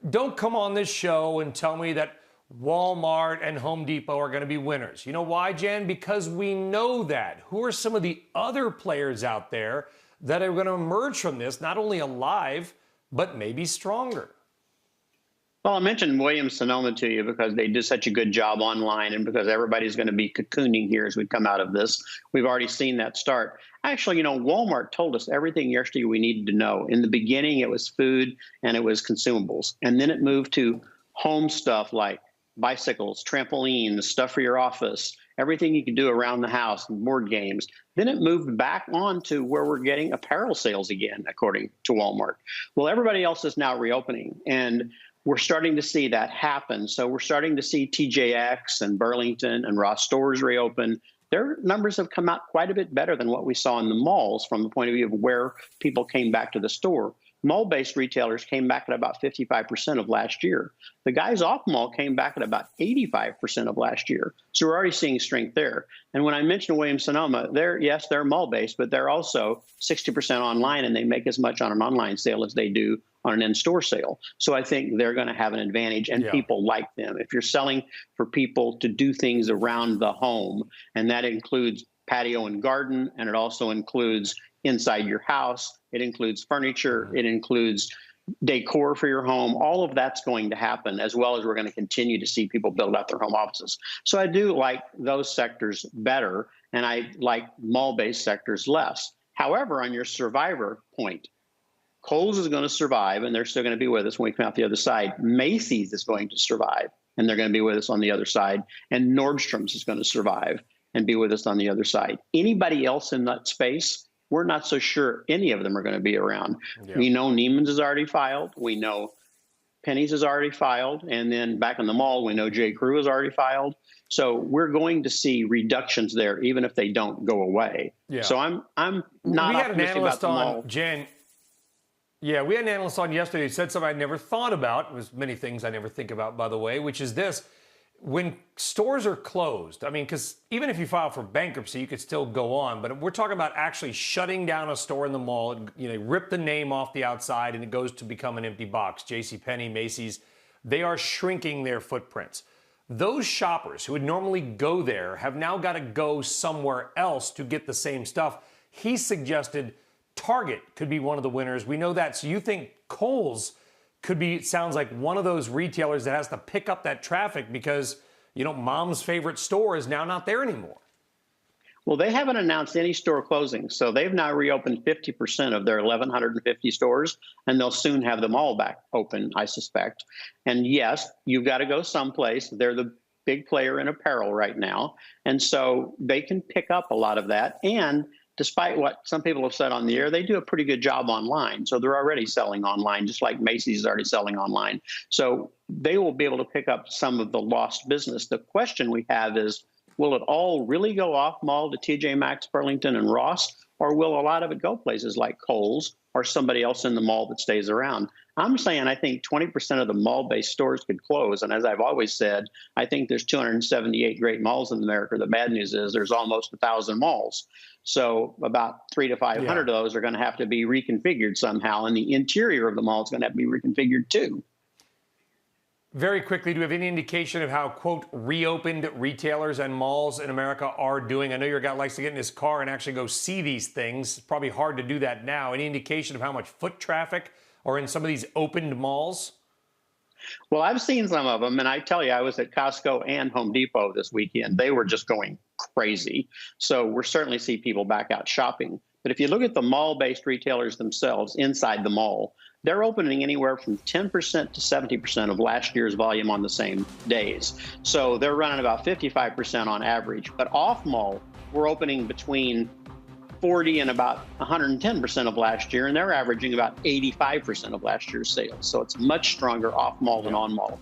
don't come on this show and tell me that Walmart and Home Depot are going to be winners. You know why, Jen? Because we know that. Who are some of the other players out there that are going to emerge from this, not only alive, but maybe stronger? Well, I mentioned Williams-Sonoma to you because they did such a good job online and because everybody's going to be cocooning here as we come out of this. We've already seen that start. Actually, Walmart told us everything yesterday we needed to know. In the beginning, it was food and it was consumables. And then it moved to home stuff like bicycles, trampolines, stuff for your office, everything you can do around the house, board games. Then it moved back on to where we're getting apparel sales again, according to Walmart. Well, everybody else is now reopening, and we're starting to see that happen. So we're starting to see TJX and Burlington and Ross stores reopen. Their numbers have come out quite a bit better than what we saw in the malls from the point of view of where people came back to the store. Mall-based retailers came back at about 55% of last year. The guys off mall came back at about 85% of last year. So we're already seeing strength there. And when I mentioned Williams-Sonoma, they're mall-based, but they're also 60% online, and they make as much on an online sale as they do on an in-store sale. So I think they're going to have an advantage, and people like them. If you're selling for people to do things around the home, and that includes patio and garden, and it also includes inside your house, it includes furniture, it includes decor for your home, all of that's going to happen, as well as we're going to continue to see people build out their home offices. So I do like those sectors better, and I like mall-based sectors less. However, on your survivor point, Kohl's is going to survive, and they're still going to be with us when we come out the other side. Macy's is going to survive, and they're going to be with us on the other side. And Nordstrom's is going to survive and be with us on the other side. Anybody else in that space, we're not so sure any of them are going to be around. Yeah. We know Neiman's has already filed. We know Penny's has already filed. And then back in the mall, we know J. Crew has already filed. So we're going to see reductions there, even if they don't go away. Yeah. So I'm not optimistic about the mall. Jen, yeah, we had an analyst on yesterday who said something I never thought about. It was many things I never think about, by the way, which is this. When stores are closed, I mean, because even if you file for bankruptcy, you could still go on. But we're talking about actually shutting down a store in the mall. Rip the name off the outside and it goes to become an empty box. JCPenney, Macy's, they are shrinking their footprints. Those shoppers who would normally go there have now got to go somewhere else to get the same stuff. He suggested Target could be one of the winners. We know that. So you think Kohl's could be, it sounds like, one of those retailers that has to pick up that traffic because, mom's favorite store is now not there anymore. Well, they haven't announced any store closings. So they've now reopened 50% of their 1,150 stores, and they'll soon have them all back open, I suspect. And yes, you've got to go someplace. They're the big player in apparel right now. And so they can pick up a lot of that. And despite what some people have said on the air, they do a pretty good job online. So they're already selling online, just like Macy's is already selling online. So they will be able to pick up some of the lost business. The question we have is, will it all really go off mall to TJ Maxx, Burlington, and Ross? Or will a lot of it go places like Kohl's or somebody else in the mall that stays around? I'm saying I think 20% of the mall-based stores could close. And as I've always said, I think there's 278 great malls in America. The bad news is there's almost 1,000 malls. So about 300 to 500 of those are going to have to be reconfigured somehow. And the interior of the mall is going to have to be reconfigured too. Very quickly, do you have any indication of how, quote, reopened retailers and malls in America are doing? I know your guy likes to get in his car and actually go see these things. It's probably hard to do that now. Any indication of how much foot traffic are in some of these opened malls? Well, I've seen some of them, and I tell you, I was at Costco and Home Depot this weekend. They were just going crazy. So we're certainly see people back out shopping. But if you look at the mall-based retailers themselves inside the mall, they're opening anywhere from 10% to 70% of last year's volume on the same days. So they're running about 55% on average. But off-mall, we're opening between 40 and about 110% of last year, and they're averaging about 85% of last year's sales. So it's much stronger off-mall than on-mall.